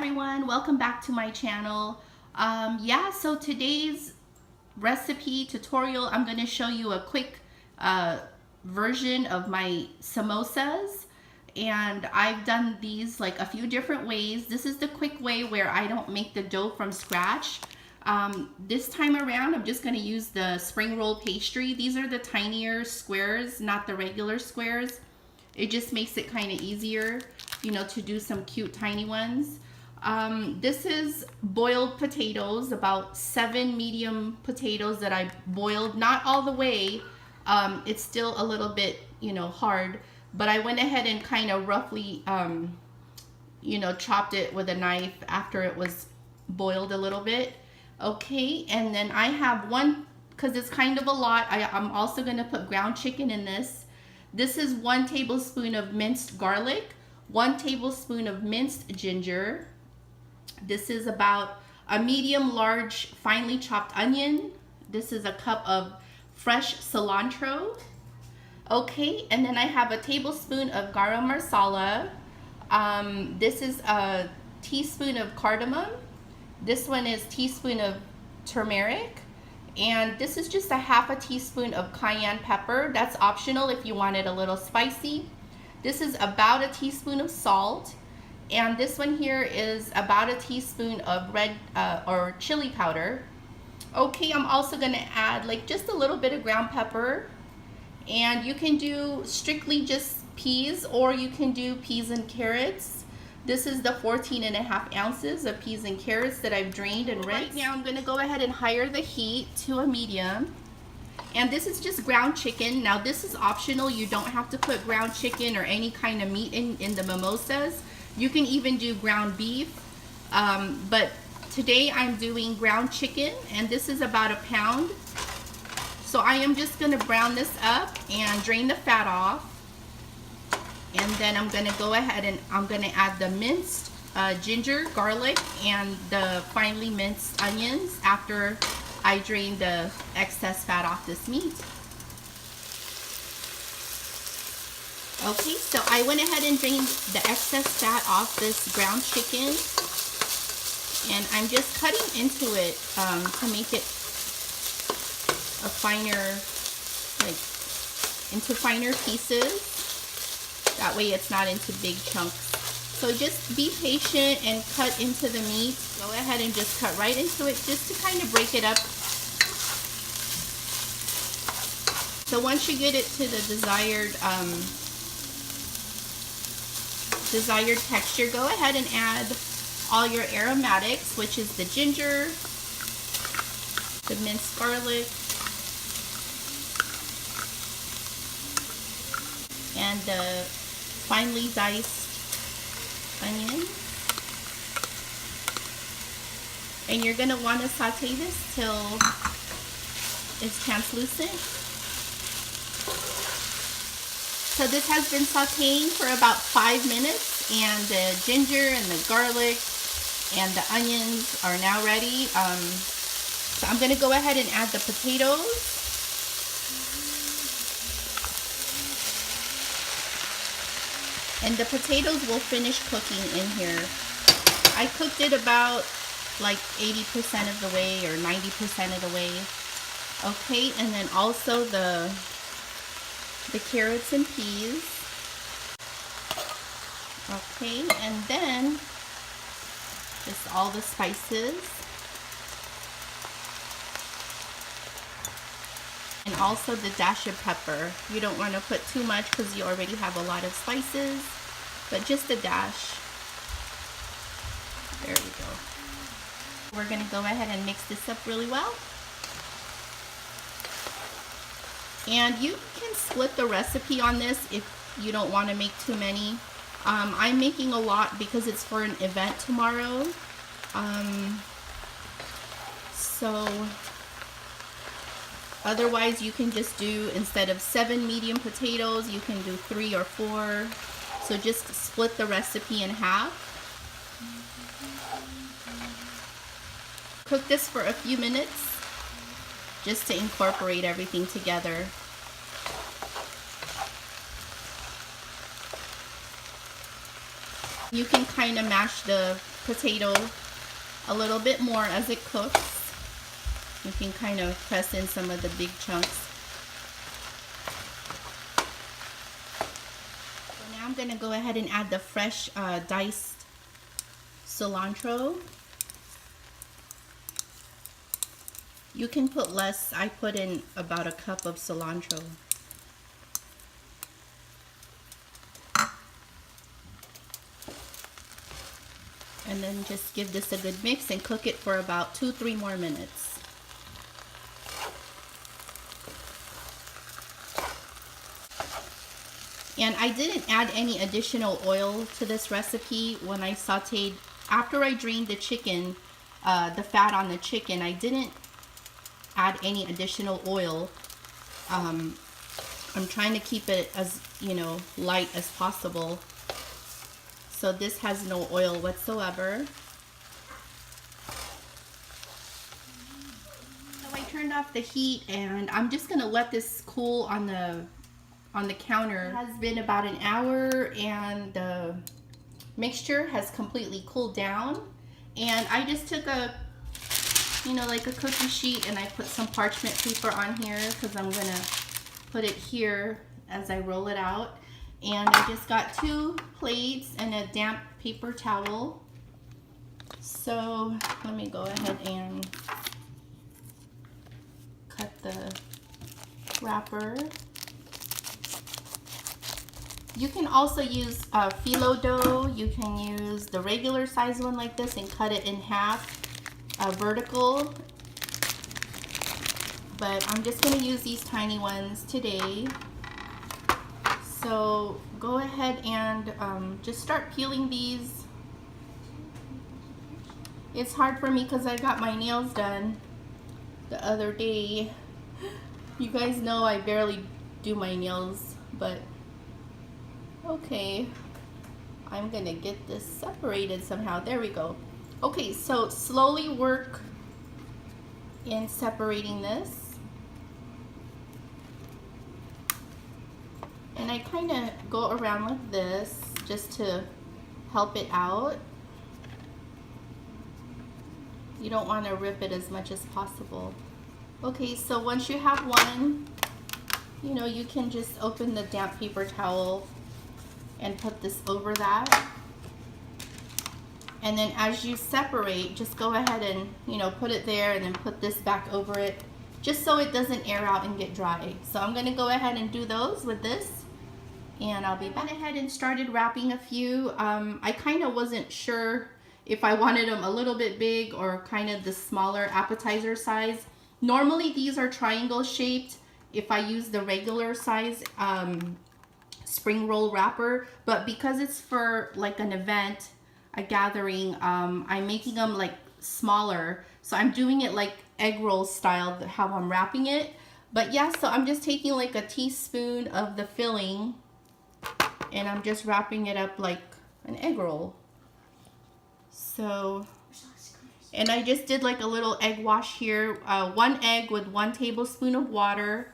everyone, welcome back to my channel. So today's recipe tutorial, I'm going to show you a quick version of my samosas, and I've done these like a few different ways. This is the quick way where I don't make the dough from scratch. This time around I'm just going to use the spring roll pastry. These are the tinier squares, not the regular squares. It just makes it kind of easier, you know, to do some cute tiny ones. This is boiled potatoes, about 7 medium potatoes that I boiled, not all the way. It's still a little bit, you know, hard, but I went ahead and kind of roughly, you know, chopped it with a knife after it was boiled a little bit. Okay, and then I have one, because it's kind of a lot, I'm also going to put ground chicken in this. This is 1 tablespoon of minced garlic, 1 tablespoon of minced ginger. This is about a medium large finely chopped onion. This is a cup of fresh cilantro. Okay, and then I have a tablespoon of garam masala. This is a teaspoon of cardamom. This one is teaspoon of turmeric. And this is just a half a teaspoon of cayenne pepper. That's optional if you want it a little spicy. This is about a teaspoon of salt. And this one here is about a teaspoon of red or chili powder. Okay, I'm also going to add like just a little bit of ground pepper. And you can do strictly just peas, or you can do peas and carrots. This is the 14.5 ounces of peas and carrots that I've drained and rinsed. Right now I'm going to go ahead and higher the heat to a medium. And this is just ground chicken. Now this is optional. You don't have to put ground chicken or any kind of meat in the mimosas. You can even do ground beef. But today I'm doing ground chicken, and this is about a pound. So I am just going to brown this up and drain the fat off. And then I'm going to go ahead and I'm going to add the minced ginger, garlic, and the finely minced onions after I drain the excess fat off this meat. Okay, so I went ahead and drained the excess fat off this ground chicken. And I'm just cutting into it to make it a finer, like into finer pieces. That way it's not into big chunks. So just be patient and cut into the meat. Go ahead and just cut right into it just to kind of break it up. So once you get it to the desired texture, go ahead and add all your aromatics, which is the ginger, the minced garlic, and the finely diced onion. And you're going to want to saute this till it's translucent. So this has been sauteing for about 5 minutes, and the ginger and the garlic and the onions are now ready. So I'm going to go ahead and add the potatoes. And the potatoes will finish cooking in here. I cooked it about like 80% of the way or 90% of the way. Okay, and then also the carrots and peas. Okay, and then just all the spices. And also the dash of pepper. You don't want to put too much because you already have a lot of spices, but just a dash. There we go. We're going to go ahead and mix this up really well. And you can split the recipe on this if you don't want to make too many. I'm making a lot because it's for an event tomorrow. So otherwise, you can just do, instead of 7 medium potatoes, you can do 3 or 4. So just split the recipe in half. Cook this for a few minutes just to incorporate everything together. You can kind of mash the potato a little bit more as it cooks. You can kind of press in some of the big chunks. So now I'm gonna go ahead and add the fresh diced cilantro. You can put less. I put in about a cup of cilantro. And then just give this a good mix and cook it for about 2-3 more minutes. And I didn't add any additional oil to this recipe when I sauteed. After I drained the chicken, the fat on the chicken, I didn't add any additional oil. I'm trying to keep it as, you know, light as possible. So this has no oil whatsoever. So I turned off the heat and I'm just gonna let this cool on the counter. It has been about an hour and the mixture has completely cooled down. And I just took a, you know, like a cookie sheet, and I put some parchment paper on here because I'm gonna put it here as I roll it out. And I just got 2 plates and a damp paper towel. So let me go ahead and cut the wrapper. You can also use phyllo dough. You can use the regular size one like this and cut it in half, vertical. But I'm just going to use these tiny ones today. So go ahead and just start peeling these. It's hard for me because I got my nails done the other day. You guys know I barely do my nails, but okay, I'm gonna get this separated somehow. There we go. Okay, so slowly work in separating this. And I kind of go around like this just to help it out. You don't want to rip it as much as possible. Okay, so once you have one, you know, you can just open the damp paper towel and put this over that. And then as you separate, just go ahead and, you know, put it there and then put this back over it, just so it doesn't air out and get dry. So I'm gonna go ahead and do those with this, and I'll be back. I went ahead and started wrapping a few. I kind of wasn't sure if I wanted them a little bit big or kind of the smaller appetizer size. Normally these are triangle shaped if I use the regular size spring roll wrapper, but because it's for like an event, a gathering, I'm making them like smaller. So I'm doing it like egg roll style, how I'm wrapping it. But yeah, so I'm just taking like a teaspoon of the filling and I'm just wrapping it up like an egg roll. So, and I just did like a little egg wash here, 1 egg with 1 tablespoon of water,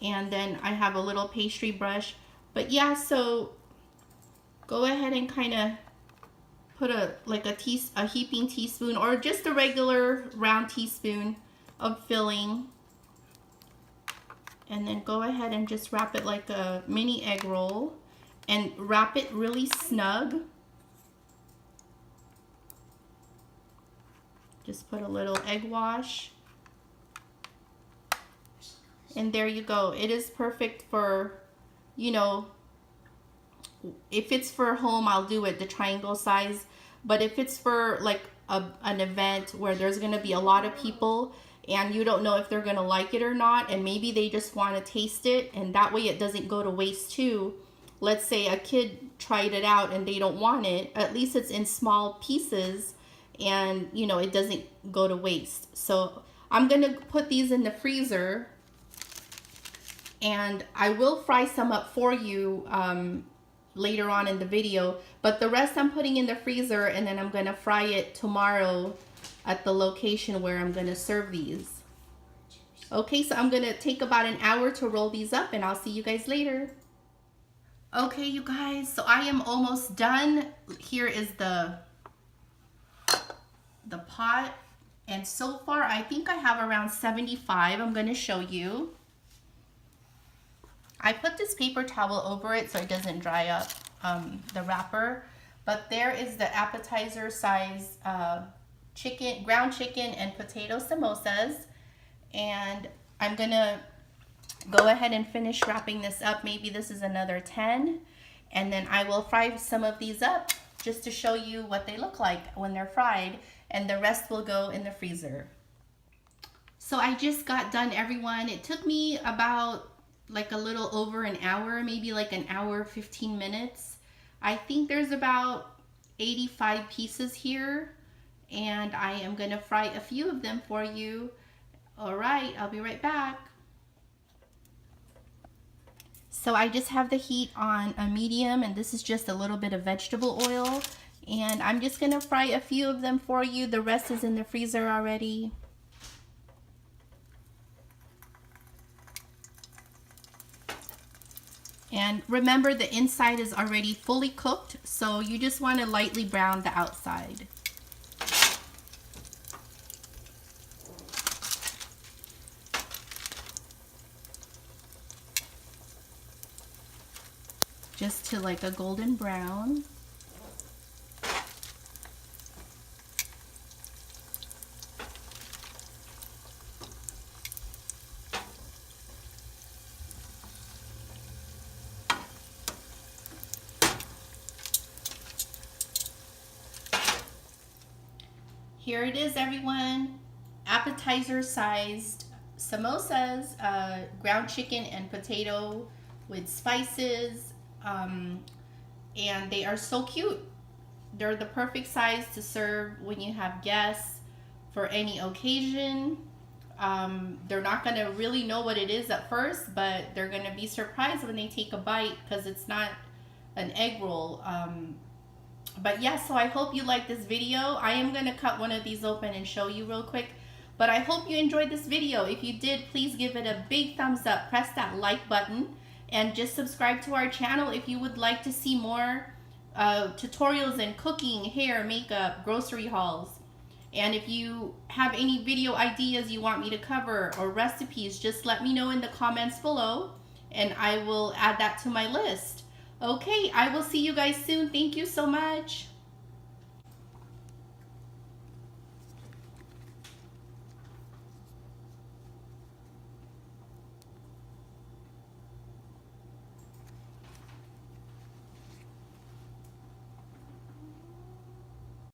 and then I have a little pastry brush. But yeah, so go ahead and kind of put a heaping teaspoon or just a regular round teaspoon of filling, and then go ahead and just wrap it like a mini egg roll and wrap it really snug. Just put a little egg wash, and there you go. It is perfect for, you know, if it's for home, I'll do it the triangle size. But if it's for like an event where there's gonna be a lot of people and you don't know if they're gonna like it or not, and maybe they just wanna taste it, and that way it doesn't go to waste too. Let's say a kid tried it out and they don't want it, at least it's in small pieces and, you know, it doesn't go to waste. So I'm gonna put these in the freezer, and I will fry some up for you later on in the video, but the rest I'm putting in the freezer, and then I'm gonna fry it tomorrow at the location where I'm gonna serve these. Okay, so I'm gonna take about an hour to roll these up, and I'll see you guys later. Okay, you guys, so I am almost done. Here is the the pot. And so far, I think I have around 75. I'm going to show you. I put this paper towel over it so it doesn't dry up the wrapper. But there is the appetizer size chicken, ground chicken and potato samosas. And I'm going to go ahead and finish wrapping this up. Maybe this is another 10. And then I will fry some of these up just to show you what they look like when they're fried. And the rest will go in the freezer. So I just got done, everyone. It took me about like a little over an hour, maybe like an hour, 15 minutes. I think there's about 85 pieces here. And I am going to fry a few of them for you. All right, I'll be right back. So I just have the heat on a medium, and this is just a little bit of vegetable oil. And I'm just gonna fry a few of them for you. The rest is in the freezer already. And remember, the inside is already fully cooked, so you just want to lightly brown the outside. Just to like a golden brown. Here it is, everyone. Appetizer sized samosas, ground chicken and potato with spices. And they are so cute. They're the perfect size to serve when you have guests for any occasion. They're not going to really know what it is at first, but they're going to be surprised when they take a bite because it's not an egg roll. But yeah, so I hope you like this video. I am going to cut one of these open and show you real quick. But I hope you enjoyed this video. If you did, please give it a big thumbs up. Press that like button. And just subscribe to our channel if you would like to see more tutorials in cooking, hair, makeup, grocery hauls. And if you have any video ideas you want me to cover or recipes, just let me know in the comments below and I will add that to my list. Okay, I will see you guys soon. Thank you so much.